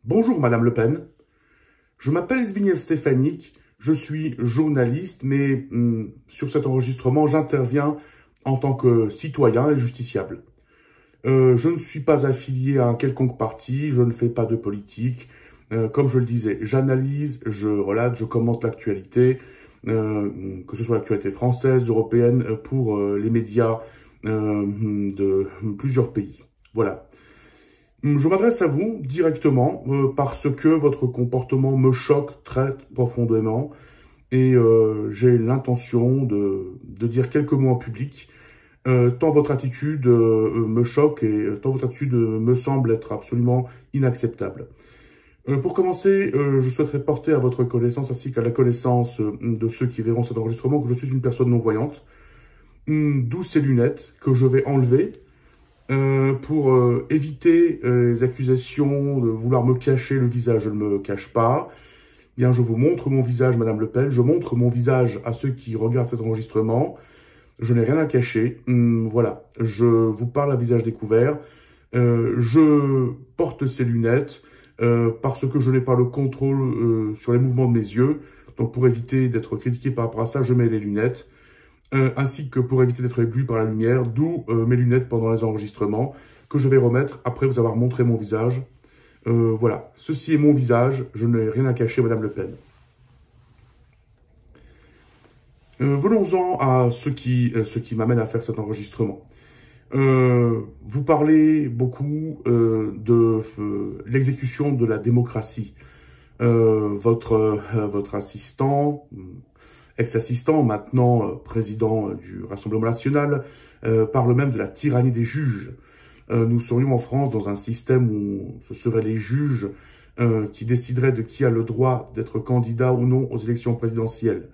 Bonjour Madame Le Pen, je m'appelle Zbigniew Stefanik, je suis journaliste, mais sur cet enregistrement, j'interviens en tant que citoyen et justiciable. Je ne suis pas affilié à un quelconque parti, je ne fais pas de politique. Comme je le disais, j'analyse, je relate, je commente l'actualité, que ce soit l'actualité française, européenne, pour les médias de plusieurs pays. Voilà. Je m'adresse à vous directement parce que votre comportement me choque très profondément et j'ai l'intention de dire quelques mots en public, tant votre attitude me choque et tant votre attitude me semble être absolument inacceptable. Pour commencer, je souhaiterais porter à votre connaissance ainsi qu'à la connaissance de ceux qui verront cet enregistrement que je suis une personne non-voyante, d'où ces lunettes que je vais enlever pour éviter les accusations de vouloir me cacher le visage. Je ne me cache pas. Bien, je vous montre mon visage, Madame Le Pen. Je montre mon visage à ceux qui regardent cet enregistrement. Je n'ai rien à cacher. Voilà, je vous parle à visage découvert. Je porte ces lunettes parce que je n'ai pas le contrôle sur les mouvements de mes yeux. Donc, pour éviter d'être critiqué par rapport à ça, je mets les lunettes. Ainsi que pour éviter d'être ébloui par la lumière, d'où mes lunettes pendant les enregistrements, que je vais remettre après vous avoir montré mon visage. Voilà, ceci est mon visage, je n'ai rien à cacher, Madame Le Pen. Venons-en à ce qui m'amène à faire cet enregistrement. Vous parlez beaucoup de l'exécution de la démocratie. Votre assistant... ex-assistant, maintenant président du Rassemblement national, parle même de la tyrannie des juges. Nous serions en France dans un système où ce seraient les juges qui décideraient de qui a le droit d'être candidat ou non aux élections présidentielles.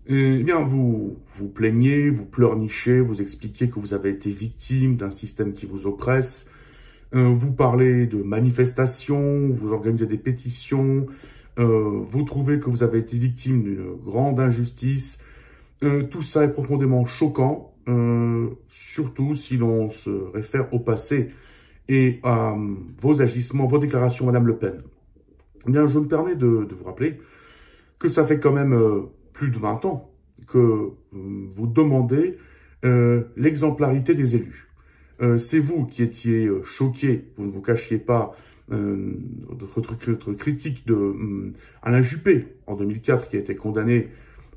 Eh bien, vous plaignez, vous pleurnichez, vous expliquez que vous avez été victime d'un système qui vous oppresse. Vous parlez de manifestations, vous organisez des pétitions. Vous trouvez que vous avez été victime d'une grande injustice. Tout ça est profondément choquant, surtout si l'on se réfère au passé et à vos agissements, vos déclarations, Madame Le Pen. Eh bien, je me permets de vous rappeler que ça fait quand même plus de 20 ans que vous demandez l'exemplarité des élus. C'est vous qui étiez choqués, vous ne vous cachiez pas, votre critique de Alain Juppé en 2004 qui a été condamné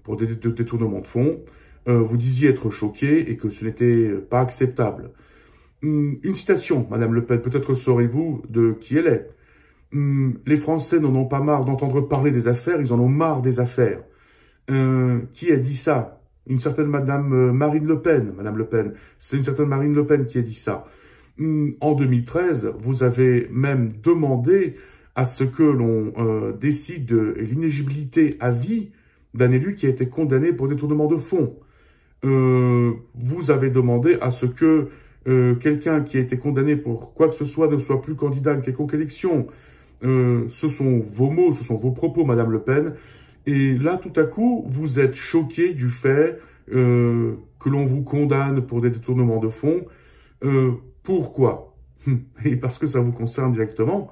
pour des détournements de fonds, vous disiez être choqué et que ce n'était pas acceptable. Une citation, Madame Le Pen, peut-être saurez-vous de qui elle est. Les Français n'en ont pas marre d'entendre parler des affaires, ils en ont marre des affaires. Qui a dit ça? Une certaine Madame Marine Le Pen, Madame Le Pen. C'est une certaine Marine Le Pen qui a dit ça. En 2013, vous avez même demandé à ce que l'on décide de l'inéligibilité à vie d'un élu qui a été condamné pour détournement de fonds. Vous avez demandé à ce que quelqu'un qui a été condamné pour quoi que ce soit ne soit plus candidat à une quelconque élection. Ce sont vos mots, ce sont vos propos, Madame Le Pen. Et là, tout à coup, vous êtes choqué du fait que l'on vous condamne pour des détournements de fonds. Pourquoi? Et parce que ça vous concerne directement.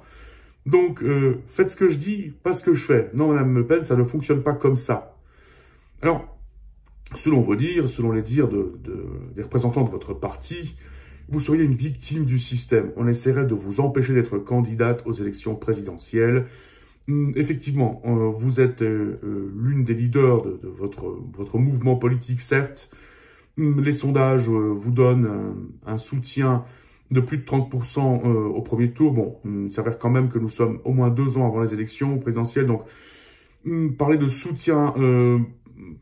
Donc, faites ce que je dis, pas ce que je fais. Non, Madame Le Pen, ça ne fonctionne pas comme ça. Alors, selon vos dires, selon les dires des représentants de votre parti, vous seriez une victime du système. On essaierait de vous empêcher d'être candidate aux élections présidentielles. Effectivement, vous êtes l'une des leaders de votre mouvement politique, certes. Les sondages vous donnent un soutien de plus de 30% au premier tour. Bon, il s'avère quand même que nous sommes au moins 2 ans avant les élections présidentielles. Donc, parler de soutien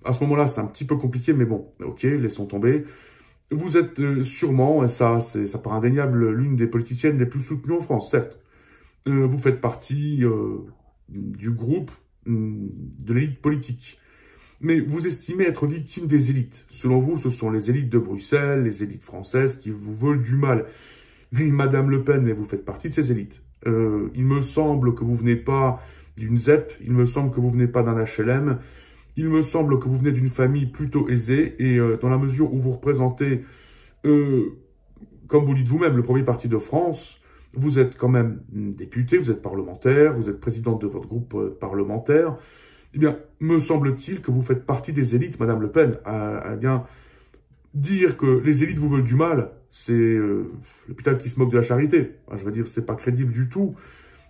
à ce moment-là, c'est un petit peu compliqué. Mais bon, ok, laissons tomber. Vous êtes sûrement, et ça paraît indéniable, l'une des politiciennes les plus soutenues en France, certes. Vous faites partie du groupe de l'élite politique. Mais vous estimez être victime des élites. Selon vous, ce sont les élites de Bruxelles, les élites françaises qui vous veulent du mal. Mais Madame Le Pen, vous faites partie de ces élites. Il me semble que vous venez pas d'une ZEP, il me semble que vous venez pas d'un HLM, il me semble que vous venez d'une famille plutôt aisée, et dans la mesure où vous représentez, comme vous dites vous-même, le premier parti de France, vous êtes quand même député, vous êtes parlementaire, vous êtes présidente de votre groupe parlementaire. Eh bien, me semble-t-il que vous faites partie des élites, Madame Le Pen. Eh bien, dire que les élites vous veulent du mal, c'est l'hôpital qui se moque de la charité. Enfin, je veux dire, c'est pas crédible du tout.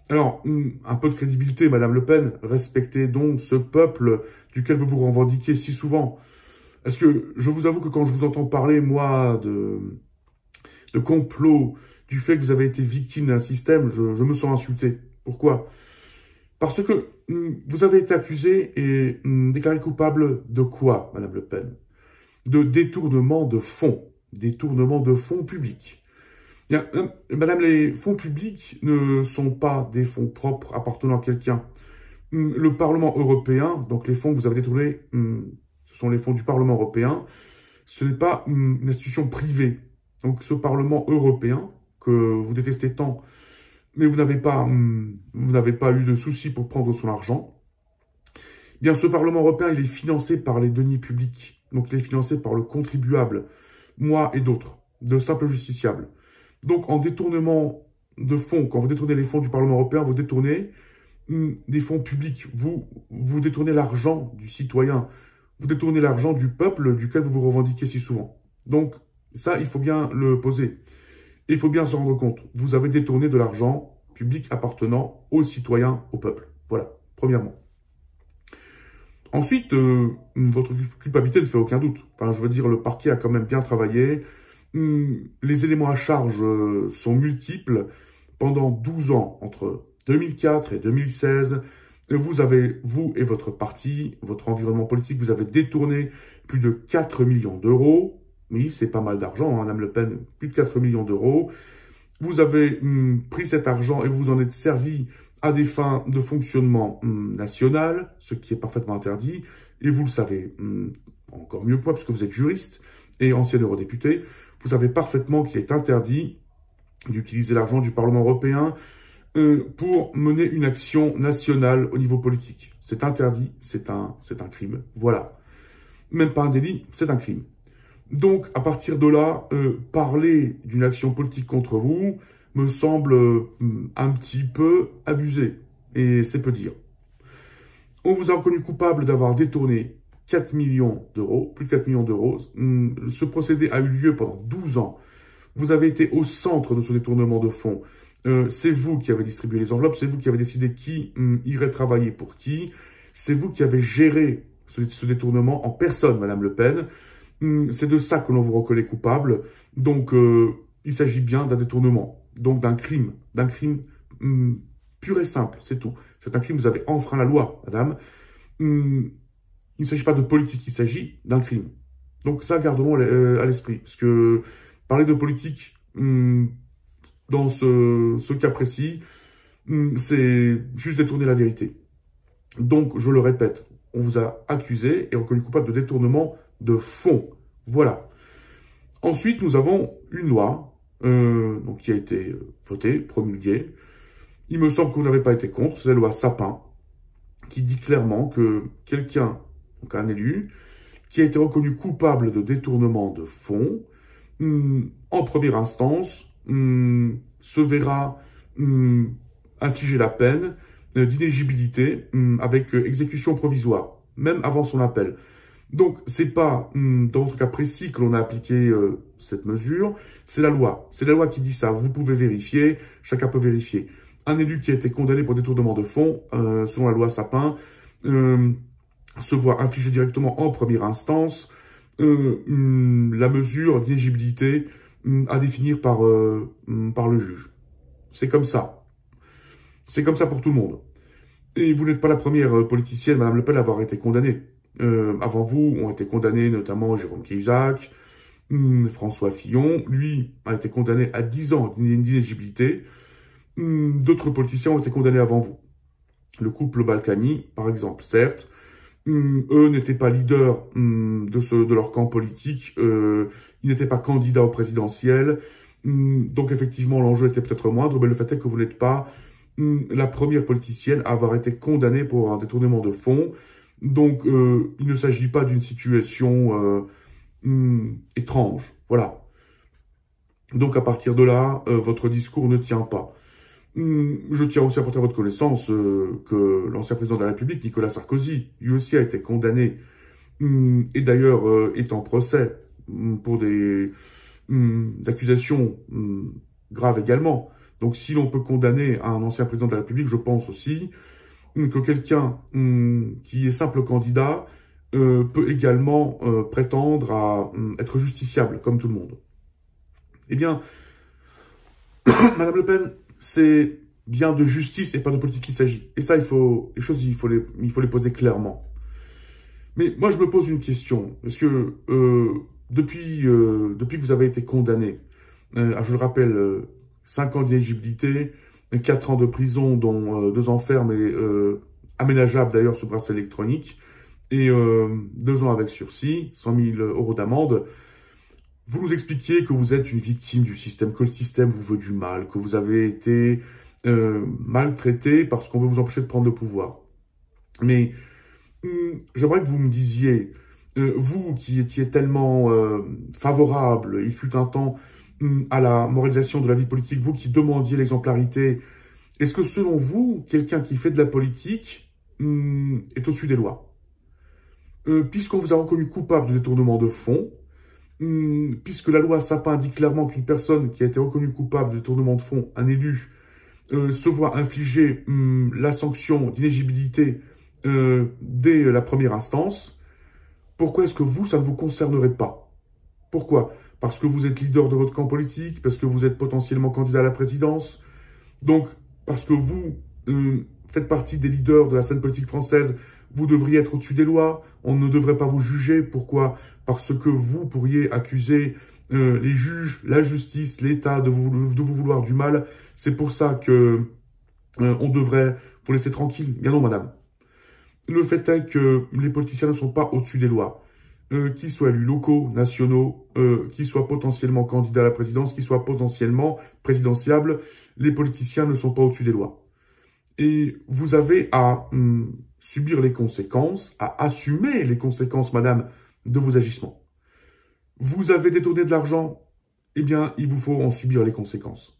Alors, un peu de crédibilité, Madame Le Pen. Respectez donc ce peuple duquel vous vous revendiquez si souvent. Est-ce que je vous avoue que quand je vous entends parler, moi, de complot, du fait que vous avez été victime d'un système, je me sens insulté. Pourquoi? Parce que vous avez été accusé et déclaré coupable de quoi, Madame Le Pen? De détournement de fonds. Détournement de fonds publics. Bien, Madame, les fonds publics ne sont pas des fonds propres appartenant à quelqu'un. Le Parlement européen, donc les fonds que vous avez détournés, ce sont les fonds du Parlement européen, ce n'est pas une institution privée. Donc ce Parlement européen, que vous détestez tant, mais vous n'avez pas eu de souci pour prendre son argent, bien ce Parlement européen, il est financé par les deniers publics. Donc il est financé par le contribuable, moi et d'autres, de simples justiciables. Donc en détournement de fonds, quand vous détournez les fonds du Parlement européen, vous détournez des fonds publics. Vous détournez l'argent du citoyen. Vous détournez l'argent du peuple duquel vous vous revendiquez si souvent. Donc ça, il faut bien le poser. Il faut bien se rendre compte. Vous avez détourné de l'argent public appartenant aux citoyens, au peuple. Voilà, premièrement. Ensuite, votre culpabilité ne fait aucun doute. Enfin, je veux dire, le parquet a quand même bien travaillé. Les éléments à charge sont multiples. Pendant 12 ans, entre 2004 et 2016, vous et votre parti, votre environnement politique, vous avez détourné plus de 4 millions d'euros. Oui, c'est pas mal d'argent, hein, Madame Le Pen, plus de 4 millions d'euros. Vous avez pris cet argent et vous en êtes servi à des fins de fonctionnement national, ce qui est parfaitement interdit. Et vous le savez encore mieux que moi, puisque vous êtes juriste et ancien eurodéputé, vous savez parfaitement qu'il est interdit d'utiliser l'argent du Parlement européen pour mener une action nationale au niveau politique. C'est interdit, c'est un crime. Voilà. Même pas un délit, c'est un crime. Donc, à partir de là, parler d'une action politique contre vous me semble un petit peu abusé. Et c'est peu dire. On vous a reconnu coupable d'avoir détourné 4 millions d'euros, plus de 4 millions d'euros. Ce procédé a eu lieu pendant 12 ans. Vous avez été au centre de ce détournement de fonds. C'est vous qui avez distribué les enveloppes, c'est vous qui avez décidé qui irait travailler pour qui. C'est vous qui avez géré ce détournement en personne, Madame Le Pen. C'est de ça que l'on vous reconnaît coupable. Donc, il s'agit bien d'un détournement. Donc, d'un crime pur et simple, c'est tout. C'est un crime, vous avez enfreint la loi, madame. Il ne s'agit pas de politique, il s'agit d'un crime. Donc, ça, gardons à l'esprit. Parce que parler de politique dans ce cas précis, c'est juste détourner la vérité. Donc, je le répète, on vous a accusé et reconnu coupable de détournement de fonds. Voilà. Ensuite, nous avons une loi donc, qui a été votée, promulguée. Il me semble que vous n'avez pas été contre, c'est la loi Sapin, qui dit clairement que quelqu'un, donc un élu, qui a été reconnu coupable de détournement de fonds, en première instance, se verra infliger la peine d'inéligibilité avec exécution provisoire, même avant son appel. Donc, c'est pas dans votre cas précis que l'on a appliqué cette mesure, c'est la loi. C'est la loi qui dit ça. Vous pouvez vérifier, chacun peut vérifier. Un élu qui a été condamné pour détournement de fonds, selon la loi Sapin, se voit infliger directement en première instance la mesure d'inéligibilité à définir par le juge. C'est comme ça. C'est comme ça pour tout le monde. Et vous n'êtes pas la première politicienne, Madame Le Pen, à avoir été condamnée. Avant vous, ont été condamnés notamment Jérôme Cahuzac, François Fillon. Lui a été condamné à 10 ans d'inéligibilité. D'autres politiciens ont été condamnés avant vous. Le couple Balkany, par exemple, certes. Eux n'étaient pas leaders de leur camp politique. Ils n'étaient pas candidats au présidentiel. Donc effectivement, l'enjeu était peut-être moindre, mais le fait est que vous n'êtes pas la première politicienne à avoir été condamnée pour un détournement de fonds. Donc, il ne s'agit pas d'une situation étrange. Voilà. Donc à partir de là, votre discours ne tient pas. Je tiens aussi à porter à votre connaissance que l'ancien président de la République, Nicolas Sarkozy, lui aussi a été condamné et d'ailleurs est en procès pour des accusations graves également. Donc si l'on peut condamner un ancien président de la République, je pense aussi que quelqu'un qui est simple candidat peut également prétendre à être justiciable, comme tout le monde. Eh bien, Madame Le Pen, c'est bien de justice et pas de politique qu'il s'agit. Et ça, les choses, il faut les poser clairement. Mais moi, je me pose une question. Parce que depuis que vous avez été condamné, je le rappelle, 5 ans d'inéligibilité, 4 ans de prison, dont 2 ans ferme et aménageable d'ailleurs sous bracelet électronique, et 2 ans avec sursis, 100 000 € d'amende, vous nous expliquiez que vous êtes une victime du système, que le système vous veut du mal, que vous avez été maltraité parce qu'on veut vous empêcher de prendre le pouvoir. Mais j'aimerais que vous me disiez, vous qui étiez tellement favorable, il fut un temps, à la moralisation de la vie politique, vous qui demandiez l'exemplarité, est-ce que selon vous, quelqu'un qui fait de la politique est au-dessus des lois? Puisqu'on vous a reconnu coupable de détournement de fonds, puisque la loi Sapin dit clairement qu'une personne qui a été reconnue coupable de détournement de fonds, un élu, se voit infliger la sanction d'inéligibilité dès la première instance, pourquoi est-ce que vous, ça ne vous concernerait pas? Pourquoi? Parce que vous êtes leader de votre camp politique, parce que vous êtes potentiellement candidat à la présidence, donc parce que vous faites partie des leaders de la scène politique française, vous devriez être au-dessus des lois, on ne devrait pas vous juger. Pourquoi? Parce que vous pourriez accuser les juges, la justice, l'État de vous vouloir du mal. C'est pour ça que on devrait vous laisser tranquille. Bien non, madame. Le fait est que les politiciens ne sont pas au-dessus des lois. Qu'ils soient élus locaux, nationaux, qu'ils soient potentiellement candidats à la présidence, qu'ils soient potentiellement présidentiables, les politiciens ne sont pas au-dessus des lois. Et vous avez à subir les conséquences, à assumer les conséquences, madame, de vos agissements. Vous avez détourné de l'argent, eh bien, il vous faut en subir les conséquences.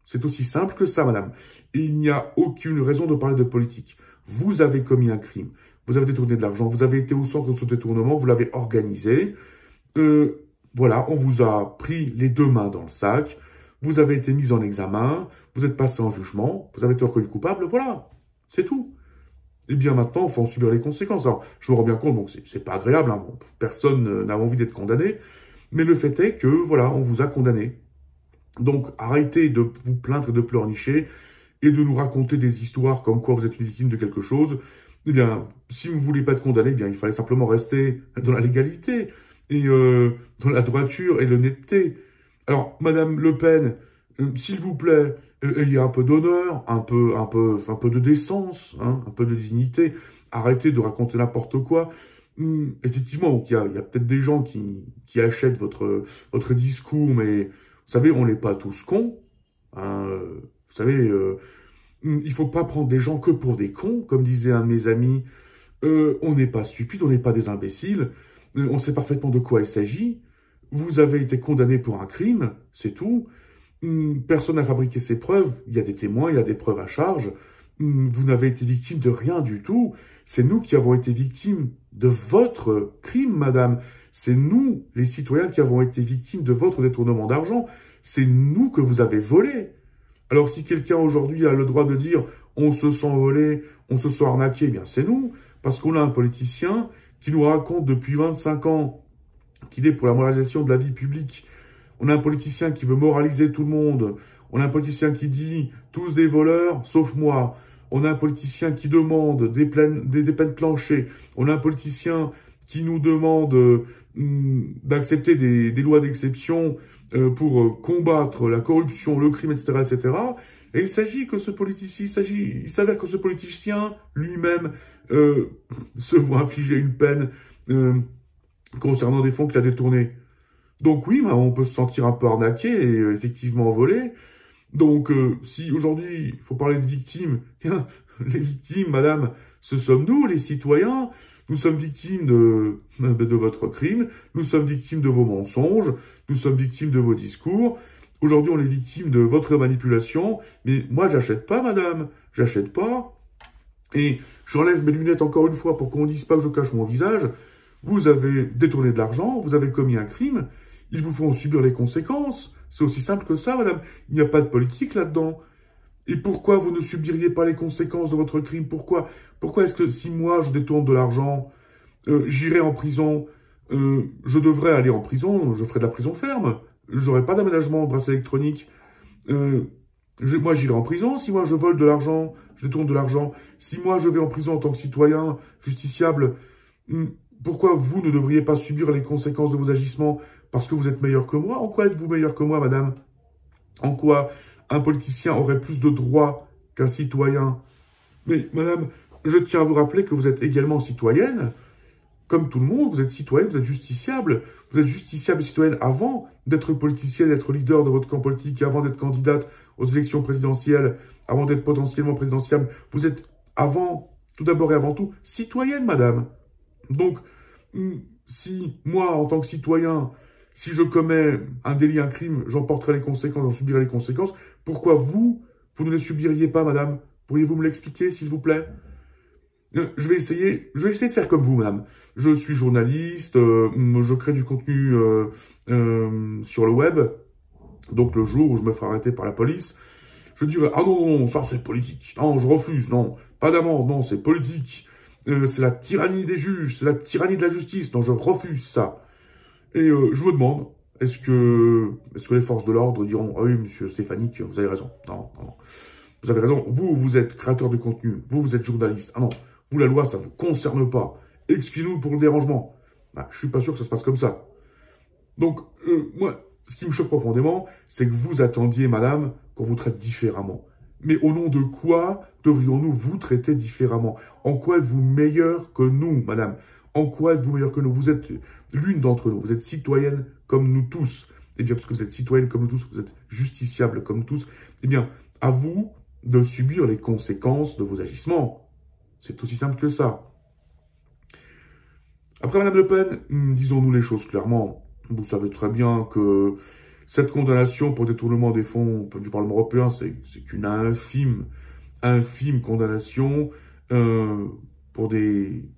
C'est aussi simple que ça, madame. Et il n'y a aucune raison de parler de politique. Vous avez commis un crime. Vous avez détourné de l'argent. Vous avez été au centre de ce détournement. Vous l'avez organisé. Voilà, on vous a pris les 2 mains dans le sac. Vous avez été mis en examen. Vous êtes passé en jugement. Vous avez été reconnu coupable. Voilà, c'est tout. Et bien maintenant, il faut en subir les conséquences. Alors, je me rends bien compte, donc c'est pas agréable. Hein. Bon, personne n'a envie d'être condamné. Mais le fait est que, voilà, on vous a condamné. Donc, arrêtez de vous plaindre et de pleurnicher et de nous raconter des histoires comme quoi vous êtes une victime de quelque chose. Eh bien, si vous ne voulez pas être condamné, eh bien, il fallait simplement rester dans la légalité et dans la droiture et l'honnêteté. Alors, Madame Le Pen, s'il vous plaît, ayez un peu d'honneur, un peu de décence, hein, un peu de dignité. Arrêtez de raconter n'importe quoi. Effectivement, il y a peut-être des gens qui achètent votre discours, mais vous savez, on n'est pas tous cons. Hein, vous savez, il faut pas prendre des gens que pour des cons, comme disait un de mes amis. On n'est pas stupides, on n'est pas des imbéciles. On sait parfaitement de quoi il s'agit. Vous avez été condamné pour un crime, c'est tout. Personne n'a fabriqué ses preuves. Il y a des témoins, il y a des preuves à charge. Vous n'avez été victime de rien du tout. C'est nous qui avons été victimes de votre crime, madame. C'est nous, les citoyens, qui avons été victimes de votre détournement d'argent. C'est nous que vous avez volé. Alors si quelqu'un aujourd'hui a le droit de dire « on se sent volé, on se sent arnaqué », eh bien c'est nous. Parce qu'on a un politicien qui nous raconte depuis 25 ans qu'il est pour la moralisation de la vie publique. On a un politicien qui veut moraliser tout le monde. On a un politicien qui dit « tous des voleurs, sauf moi ». On a un politicien qui demande des peines planchées. On a un politicien qui nous demande d'accepter des lois d'exception pour combattre la corruption, le crime, etc., etc. Et il s'agit que ce politicien, il s'avère que ce politicien lui-même se voit infliger une peine concernant des fonds qu'il a détournés. Donc oui, on peut se sentir un peu arnaqué et effectivement volé. Donc si aujourd'hui il faut parler de victimes, les victimes, madame, ce sommes nous, les citoyens. Nous sommes victimes de votre crime, nous sommes victimes de vos mensonges, nous sommes victimes de vos discours. Aujourd'hui, on est victime de votre manipulation. Mais moi, j'achète pas, madame. J'achète pas. Et j'enlève mes lunettes encore une fois pour qu'on ne dise pas que je cache mon visage. Vous avez détourné de l'argent, vous avez commis un crime. Ils vous font subir les conséquences. C'est aussi simple que ça, madame. Il n'y a pas de politique là-dedans. Et pourquoi vous ne subiriez pas les conséquences de votre crime? Pourquoi est-ce que si moi, je détourne de l'argent, j'irai en prison, je devrais aller en prison, je ferai de la prison ferme. J'aurai pas d'aménagement de bracelet électronique. Moi, j'irai en prison si moi, je vole de l'argent, je détourne de l'argent. Si moi, je vais en prison en tant que citoyen justiciable, pourquoi vous ne devriez pas subir les conséquences de vos agissements parce que vous êtes meilleur que moi? En quoi êtes-vous meilleur que moi, madame? En quoi un politicien aurait plus de droits qu'un citoyen? Mais, madame, je tiens à vous rappeler que vous êtes également citoyenne. Comme tout le monde, vous êtes citoyenne, vous êtes justiciable. Vous êtes justiciable et citoyenne avant d'être politicienne, d'être leader de votre camp politique, avant d'être candidate aux élections présidentielles, avant d'être potentiellement présidentiable. Vous êtes avant, tout d'abord et avant tout, citoyenne, madame. Donc, si moi, en tant que citoyen, si je commets un délit, un crime, j'en porterai les conséquences, j'en subirai les conséquences, pourquoi vous ne les subiriez pas, madame? Pourriez-vous me l'expliquer, s'il vous plaît? Je vais essayer de faire comme vous, madame. Je suis journaliste, je crée du contenu sur le web. Donc, le jour où je me ferai arrêter par la police, je dirai « Ah non, ça c'est politique. Non, je refuse. Non, pas d'amende. Non, c'est politique. C'est la tyrannie des juges. C'est la tyrannie de la justice. Non, je refuse ça. » Et je me demande, est-ce que les forces de l'ordre diront « Ah oui, monsieur Stéphanique, vous avez raison. Non. Vous avez raison. Vous êtes créateur de contenu. Vous êtes journaliste. Ah non. Vous, la loi, ça ne vous concerne pas. Excusez-nous pour le dérangement. » Je suis pas sûr que ça se passe comme ça. Donc, moi, ce qui me choque profondément, c'est que vous attendiez, madame, qu'on vous traite différemment. Mais au nom de quoi devrions-nous vous traiter différemment? En quoi êtes-vous meilleur que nous, madame? En quoi êtes-vous meilleur que nous? Vous êtes l'une d'entre nous. Vous êtes citoyenne comme nous tous. Et bien, parce que vous êtes citoyenne comme nous tous, vous êtes justiciable comme nous tous, eh bien, à vous de subir les conséquences de vos agissements. C'est aussi simple que ça. Après, madame Le Pen, disons-nous les choses clairement. Vous savez très bien que cette condamnation pour détournement des fonds du Parlement européen, c'est qu'une infime condamnation pour des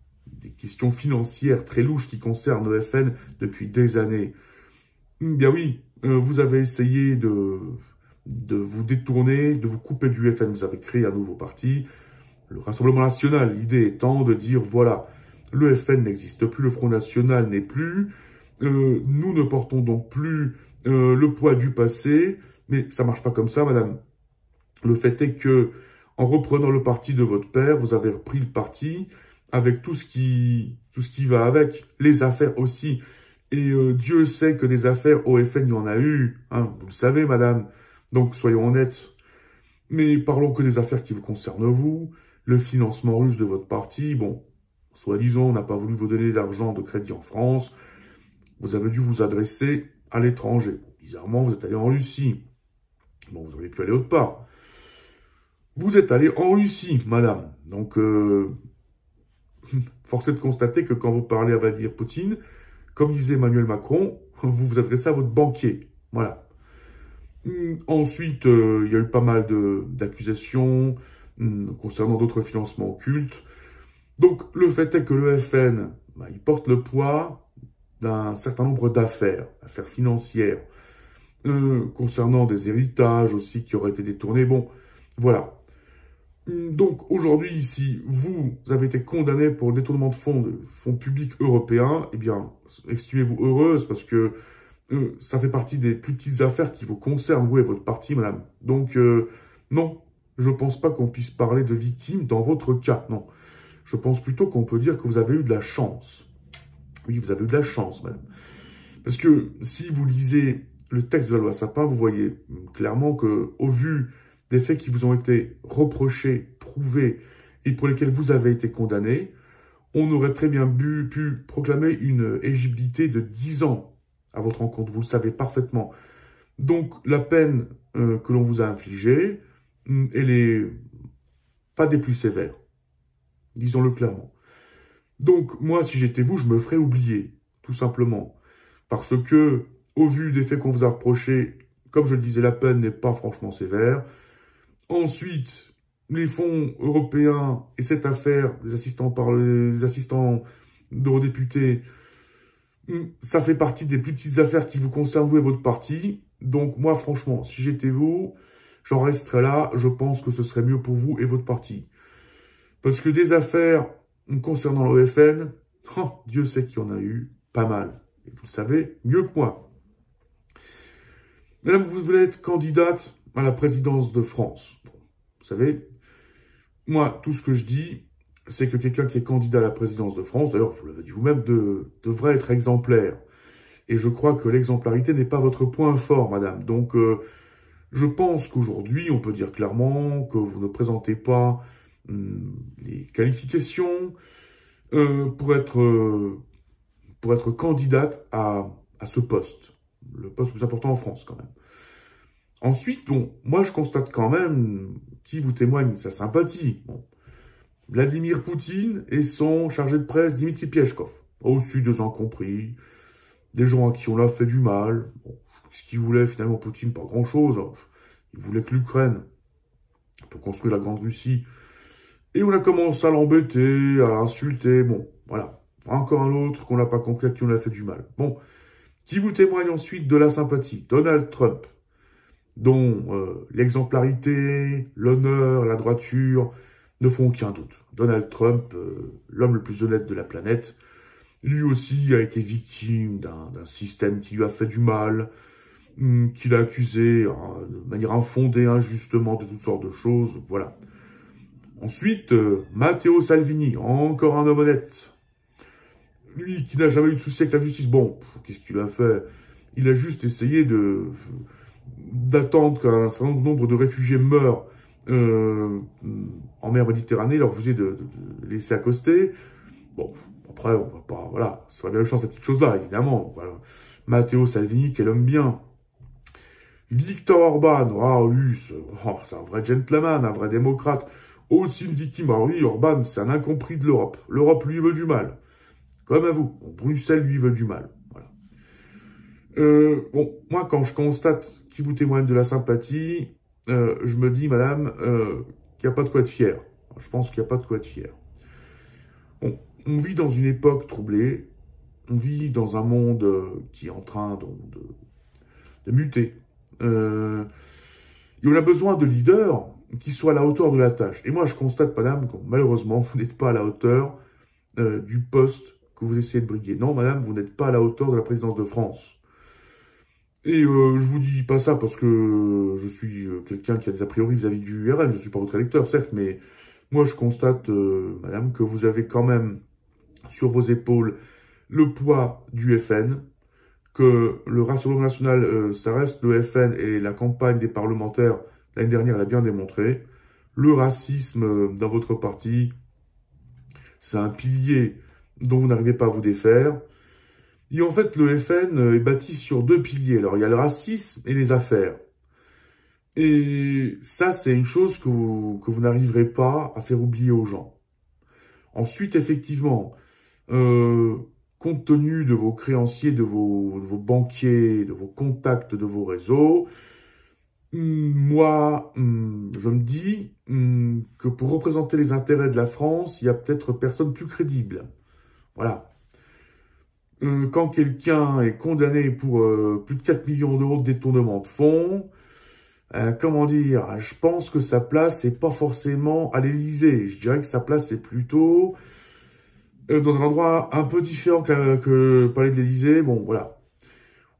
questions financières très louches qui concernent le FN depuis des années. Bien oui, vous avez essayé de vous détourner, de vous couper du FN. Vous avez créé un nouveau parti, le Rassemblement National. L'idée étant de dire, voilà, le FN n'existe plus, le Front National n'est plus, nous ne portons donc plus le poids du passé, mais ça marche pas comme ça, madame. Le fait est que, en reprenant le parti de votre père, vous avez repris le parti avec tout ce qui va avec, les affaires aussi. Et Dieu sait que des affaires au FN, il y en a eu, hein, vous le savez, madame. Donc, soyons honnêtes. Mais parlons que des affaires qui vous concernent vous, le financement russe de votre parti, bon, soi-disant, on n'a pas voulu vous donner d'argent de crédit en France, vous avez dû vous adresser à l'étranger. Bizarrement, vous êtes allé en Russie. Bon, vous auriez pu aller autre part. Vous êtes allé en Russie, madame. Donc, force est de constater que quand vous parlez à Vladimir Poutine, comme disait Emmanuel Macron, vous vous adressez à votre banquier. Voilà. Ensuite, il y a eu pas mal d'accusations concernant d'autres financements occultes. Donc, le fait est que le FN, il porte le poids d'un certain nombre d'affaires financières, concernant des héritages aussi qui auraient été détournés. Bon, voilà. Donc, aujourd'hui, ici, vous avez été condamné pour le détournement de fonds publics européens. Eh bien, estimez-vous heureuse parce que ça fait partie des plus petites affaires qui vous concernent, vous et votre parti, madame. Donc, non, je ne pense pas qu'on puisse parler de victime dans votre cas, non. Je pense plutôt qu'on peut dire que vous avez eu de la chance. Oui, vous avez eu de la chance, madame. Parce que si vous lisez le texte de la loi Sapin, vous voyez clairement que, au vu des faits qui vous ont été reprochés, prouvés, et pour lesquels vous avez été condamné, on aurait très bien pu proclamer une éligibilité de 10 ans à votre encontre. Vous le savez parfaitement. Donc, la peine que l'on vous a infligée, elle est pas des plus sévères. Disons-le clairement. Donc, moi, si j'étais vous, je me ferais oublier, tout simplement. Parce que, au vu des faits qu'on vous a reprochés, comme je le disais, la peine n'est pas franchement sévère. Ensuite, les fonds européens et cette affaire des assistants d'eurodéputés, ça fait partie des plus petites affaires qui vous concernent, vous et votre parti. Donc moi, franchement, si j'étais vous, j'en resterais là. Je pense que ce serait mieux pour vous et votre parti. Parce que des affaires concernant l'OFN, oh, Dieu sait qu'il y en a eu pas mal. Et vous le savez mieux que moi. Madame, vous voulez être candidate à la présidence de France. Bon, vous savez, moi, tout ce que je dis, c'est que quelqu'un qui est candidat à la présidence de France, d'ailleurs, vous l'avez dit vous-même, devrait être exemplaire. Et je crois que l'exemplarité n'est pas votre point fort, madame. Donc, je pense qu'aujourd'hui, on peut dire clairement que vous ne présentez pas les qualifications pour être candidate à ce poste. Le poste le plus important en France, quand même. Ensuite, bon, moi, je constate quand même qui vous témoigne sa sympathie. Bon. Vladimir Poutine et son chargé de presse Dmitri Peskov. Aussi des incompris, des gens à qui on l'a fait du mal. Bon, ce qu'il voulait finalement Poutine, pas grand-chose. Il voulait que l'Ukraine, pour construire la Grande Russie. Et on a commencé à l'embêter, à l'insulter. Bon, voilà. Encore un autre qu'on n'a pas compris, à qui on a fait du mal. Bon, qui vous témoigne ensuite de la sympathie? Donald Trump, dont l'exemplarité, l'honneur, la droiture ne font aucun doute. Donald Trump, l'homme le plus honnête de la planète, lui aussi a été victime d'un système qui lui a fait du mal, qui l'a accusé de manière infondée, injustement, de toutes sortes de choses, voilà. Ensuite, Matteo Salvini, encore un homme honnête. Lui qui n'a jamais eu de souci avec la justice, bon, qu'est-ce qu'il a fait? Il a juste essayé d'attendre qu'un certain nombre de réfugiés meurent en mer Méditerranée, leur refuser de laisser accoster. Bon, après, on va pas, voilà, ça va bien le chance, cette petite chose-là, évidemment. Voilà. Matteo Salvini, quel homme bien. Victor Orban, lui, c'est un vrai gentleman, un vrai démocrate. Aussi une victime. Alors oui, Orban, c'est un incompris de l'Europe. L'Europe lui veut du mal. Comme à vous. Bon, Bruxelles lui veut du mal. Voilà. Bon, moi, quand je constate qui vous témoigne de la sympathie, je me dis, madame, qu'il n'y a pas de quoi être fier. Je pense qu'il n'y a pas de quoi être fier. Bon, on vit dans une époque troublée. On vit dans un monde qui est en train de muter. Et on a besoin de leaders qui soient à la hauteur de la tâche. Et moi, je constate, madame, que malheureusement, vous n'êtes pas à la hauteur du poste que vous essayez de briguer. Non, madame, vous n'êtes pas à la hauteur de la présidence de France. Et je vous dis pas ça parce que je suis quelqu'un qui a des a priori vis-à-vis du RN. Je suis pas votre électeur, certes, mais moi, je constate, madame, que vous avez quand même sur vos épaules le poids du FN, que le Rassemblement national, ça reste le FN et la campagne des parlementaires, l'année dernière, elle a bien démontré. Le racisme dans votre parti, c'est un pilier dont vous n'arrivez pas à vous défaire. Et en fait, le FN est bâti sur deux piliers. Alors, il y a le racisme et les affaires. Et ça, c'est une chose que vous n'arriverez pas à faire oublier aux gens. Ensuite, effectivement, compte tenu de vos créanciers, de vos banquiers, de vos contacts, de vos réseaux, moi, je me dis que pour représenter les intérêts de la France, il y a peut-être personne plus crédible. Voilà. Quand quelqu'un est condamné pour plus de 4 millions d'euros de détournement de fonds, comment dire, je pense que sa place n'est pas forcément à l'Élysée. Je dirais que sa place est plutôt dans un endroit un peu différent que le palais de l'Élysée. Bon, voilà.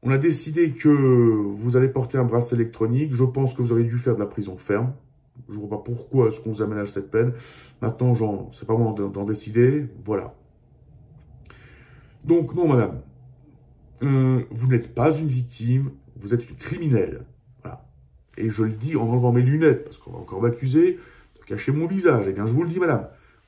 On a décidé que vous allez porter un bracelet électronique. Je pense que vous auriez dû faire de la prison ferme. Je ne vois pas pourquoi est-ce qu'on vous aménage cette peine. Maintenant, c'est pas moi d'en décider. Voilà. Donc, non, madame. Vous n'êtes pas une victime. Vous êtes une criminelle. Voilà. Et je le dis en enlevant mes lunettes, parce qu'on va encore m'accuser de cacher mon visage. Eh bien, je vous le dis, madame.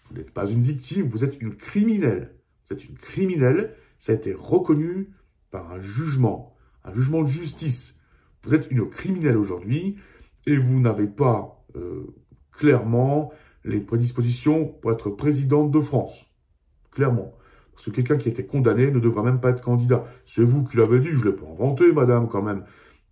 Vous n'êtes pas une victime. Vous êtes une criminelle. Vous êtes une criminelle. Ça a été reconnu par un jugement de justice. Vous êtes une criminelle aujourd'hui et vous n'avez pas clairement les prédispositions pour être présidente de France. Clairement. Parce que quelqu'un qui a été condamné ne devra même pas être candidat. C'est vous qui l'avez dit, je ne l'ai pas inventé, madame, quand même.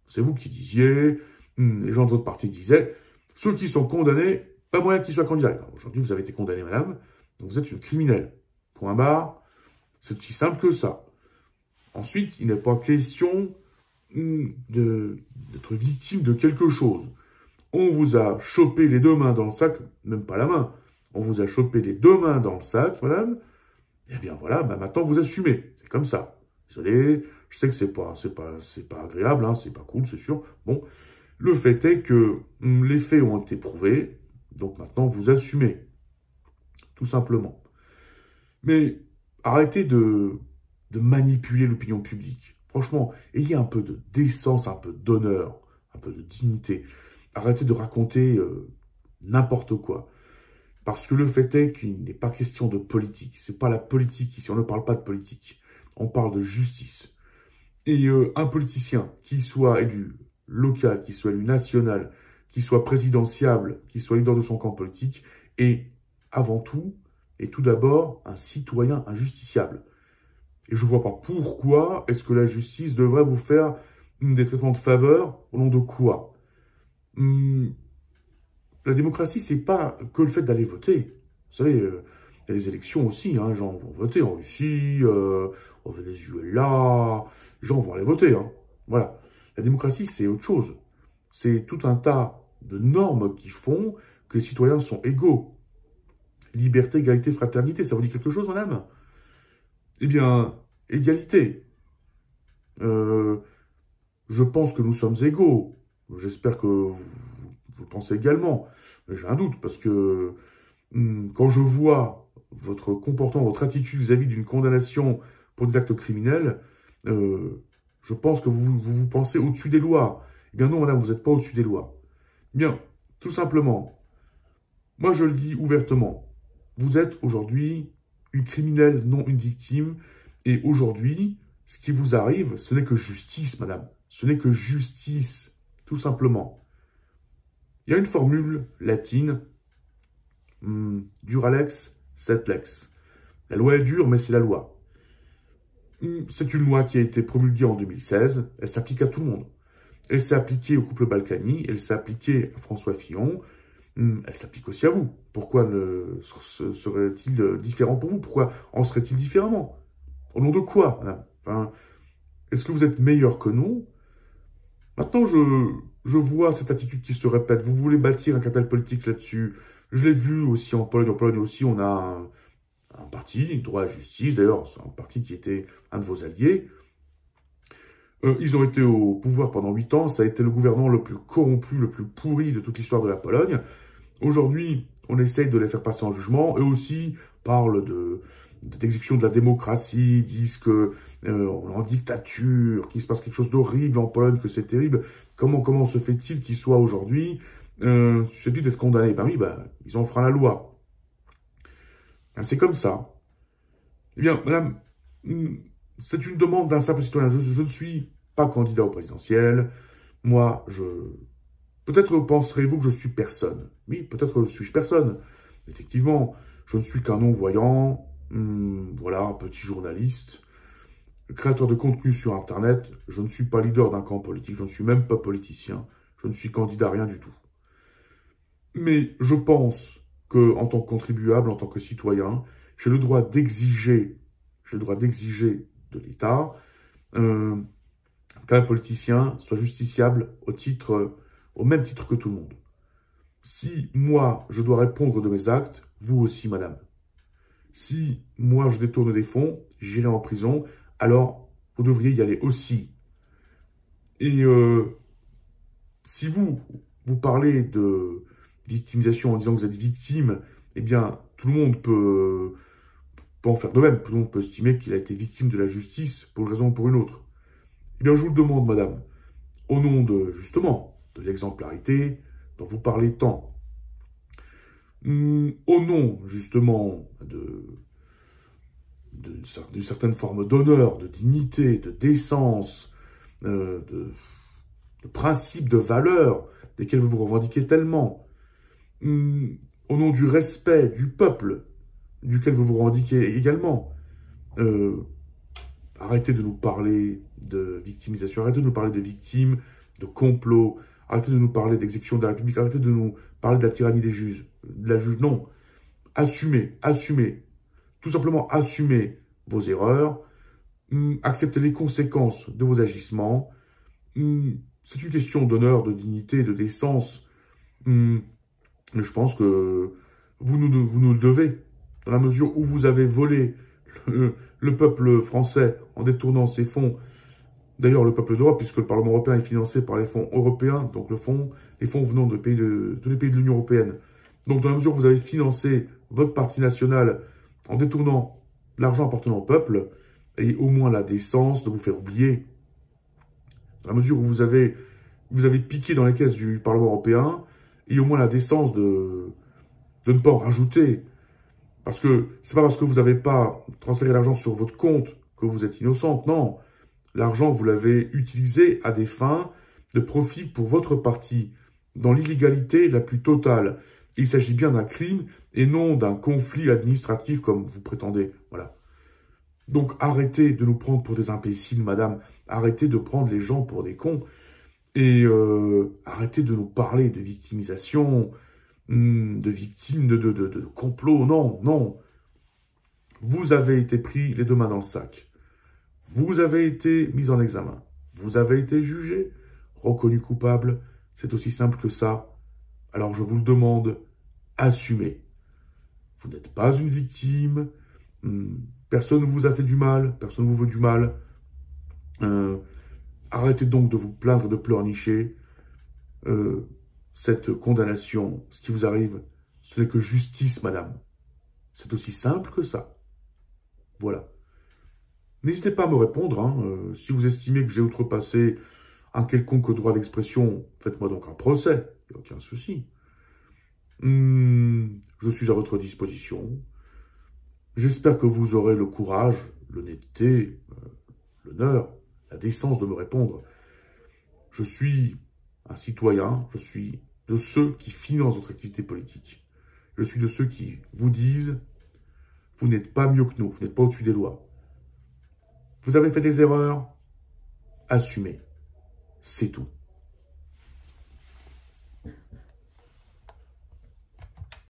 C'est vous qui disiez, les gens de votre parti disaient, ceux qui sont condamnés, pas moyen qu'ils soient candidats. Aujourd'hui, vous avez été condamné, madame, donc vous êtes une criminelle. Point barre, c'est aussi simple que ça. Ensuite, il n'est pas question d'être victime de quelque chose. On vous a chopé les deux mains dans le sac, même pas la main, on vous a chopé les deux mains dans le sac, madame, eh bien voilà, bah maintenant vous assumez, c'est comme ça. Désolé, je sais que c'est pas agréable, hein, c'est pas cool, c'est sûr. Bon, le fait est que les faits ont été prouvés, donc maintenant vous assumez, tout simplement. Mais arrêtez de manipuler l'opinion publique. Franchement, ayez un peu de décence, un peu d'honneur, un peu de dignité. Arrêtez de raconter n'importe quoi. Parce que le fait est qu'il n'est pas question de politique. C'est pas la politique ici, on ne parle pas de politique. On parle de justice. Et un politicien, qui soit élu local, qui soit élu national, qui soit présidentiable, qui soit leader de son camp politique, est avant tout, et tout d'abord, un citoyen injusticiable. Et je ne vois pas pourquoi est-ce que la justice devrait vous faire des traitements de faveur au nom de quoi? La démocratie, c'est pas que le fait d'aller voter. Vous savez, il y a des élections aussi, hein, les gens vont voter en Russie, au Venezuela, les gens vont aller voter. Hein. Voilà. La démocratie, c'est autre chose. C'est tout un tas de normes qui font que les citoyens sont égaux. Liberté, égalité, fraternité, ça vous dit quelque chose, madame? Eh bien, égalité. Je pense que nous sommes égaux. J'espère que vous le pensez également. Mais j'ai un doute, parce que quand je vois votre comportement, votre attitude vis-à-vis d'une condamnation pour des actes criminels, je pense que vous pensez au-dessus des lois. Eh bien non, madame, vous n'êtes pas au-dessus des lois. Bien, tout simplement, moi je le dis ouvertement, vous êtes aujourd'hui une criminelle, non une victime, et aujourd'hui, ce qui vous arrive, ce n'est que justice, madame. Ce n'est que justice, tout simplement. Il y a une formule latine, dura lex, sed lex. La loi est dure, mais c'est la loi. C'est une loi qui a été promulguée en 2016, elle s'applique à tout le monde. Elle s'est appliquée au couple Balkany, elle s'est appliquée à François Fillon, elle s'applique aussi à vous. Pourquoi serait-il différent pour vous? Pourquoi en serait-il différemment? Au nom de quoi, madame? Enfin, est-ce que vous êtes meilleur que nous? Maintenant, je vois cette attitude qui se répète. Vous voulez bâtir un capital politique là-dessus. Je l'ai vu aussi en Pologne. En Pologne aussi, on a un parti, droit à la justice. D'ailleurs, c'est un parti qui était un de vos alliés. Ils ont été au pouvoir pendant 8 ans. Ça a été le gouvernement le plus corrompu, le plus pourri de toute l'histoire de la Pologne. Aujourd'hui, on essaye de les faire passer en jugement. Eux aussi parlent d'exécution de la démocratie, disent que on est en dictature, qu'il se passe quelque chose d'horrible en Pologne, que c'est terrible. Comment se fait-il qu'ils soient aujourd'hui susceptibles d'être condamnés? Ben oui, ils ont enfreint la loi. Ben, c'est comme ça. Eh bien, madame, c'est une demande d'un simple citoyen. Je ne suis pas candidat au présidentiel. Moi, peut-être penserez-vous que je suis personne. Oui, peut-être suis-je personne. Effectivement, je ne suis qu'un non-voyant, voilà, un petit journaliste, créateur de contenu sur Internet. Je ne suis pas leader d'un camp politique, je ne suis même pas politicien, je ne suis candidat à rien du tout. Mais je pense que, en tant que contribuable, en tant que citoyen, j'ai le droit d'exiger de l'État qu'un politicien soit justiciable au même titre que tout le monde. Si moi, je dois répondre de mes actes, vous aussi, madame. Si moi, je détourne des fonds, j'irai en prison, alors vous devriez y aller aussi. Et si vous parlez de victimisation en disant que vous êtes victime, eh bien, tout le monde peut en faire de même. Tout le monde peut estimer qu'il a été victime de la justice pour une raison ou pour une autre. Eh bien, je vous le demande, madame, au nom justement, de l'exemplarité dont vous parlez tant, au nom, justement, d'une certaine forme d'honneur, de dignité, de décence, de principes, de valeurs, desquels vous vous revendiquez tellement, au nom du respect du peuple, duquel vous vous revendiquez également, arrêtez de nous parler de victimisation, arrêtez de nous parler de victimes, de complot, arrêtez de nous parler d'exécution de la République, arrêtez de nous parler de la tyrannie des juges, de la juge, non. Assumez, assumez, tout simplement assumez vos erreurs, acceptez les conséquences de vos agissements. C'est une question d'honneur, de dignité, de décence. Mais je pense que vous nous le devez, dans la mesure où vous avez volé le peuple français en détournant ses fonds. D'ailleurs, le peuple d'Europe, puisque le Parlement européen est financé par les fonds européens, donc les fonds venant de tous les pays de l'Union européenne. Donc, dans la mesure où vous avez financé votre parti national en détournant l'argent appartenant au peuple, ayez au moins la décence de vous faire oublier. Dans la mesure où vous avez piqué dans les caisses du Parlement européen, ayez au moins la décence de ne pas en rajouter. Parce que c'est pas parce que vous n'avez pas transféré l'argent sur votre compte que vous êtes innocente, non. L'argent, vous l'avez utilisé à des fins de profit pour votre parti, dans l'illégalité la plus totale. Il s'agit bien d'un crime et non d'un conflit administratif comme vous prétendez. Voilà. Donc arrêtez de nous prendre pour des imbéciles, madame. Arrêtez de prendre les gens pour des cons. Et arrêtez de nous parler de victimisation, de victimes, de complot. Non, non. Vous avez été pris les deux mains dans le sac. Vous avez été mis en examen. Vous avez été jugé, reconnu coupable. C'est aussi simple que ça. Alors je vous le demande, assumez. Vous n'êtes pas une victime. Personne ne vous a fait du mal. Personne ne vous veut du mal. Arrêtez donc de vous plaindre, de pleurnicher. Cette condamnation, ce qui vous arrive, ce n'est que justice, madame. C'est aussi simple que ça. Voilà. N'hésitez pas à me répondre. Hein. Si vous estimez que j'ai outrepassé un quelconque droit d'expression, faites-moi donc un procès. Il n'y a aucun souci. Je suis à votre disposition. J'espère que vous aurez le courage, l'honnêteté, l'honneur, la décence de me répondre. Je suis un citoyen, je suis de ceux qui financent votre activité politique. Je suis de ceux qui vous disent « Vous n'êtes pas mieux que nous, vous n'êtes pas au-dessus des lois. Vous avez fait des erreurs, assumez. C'est tout. »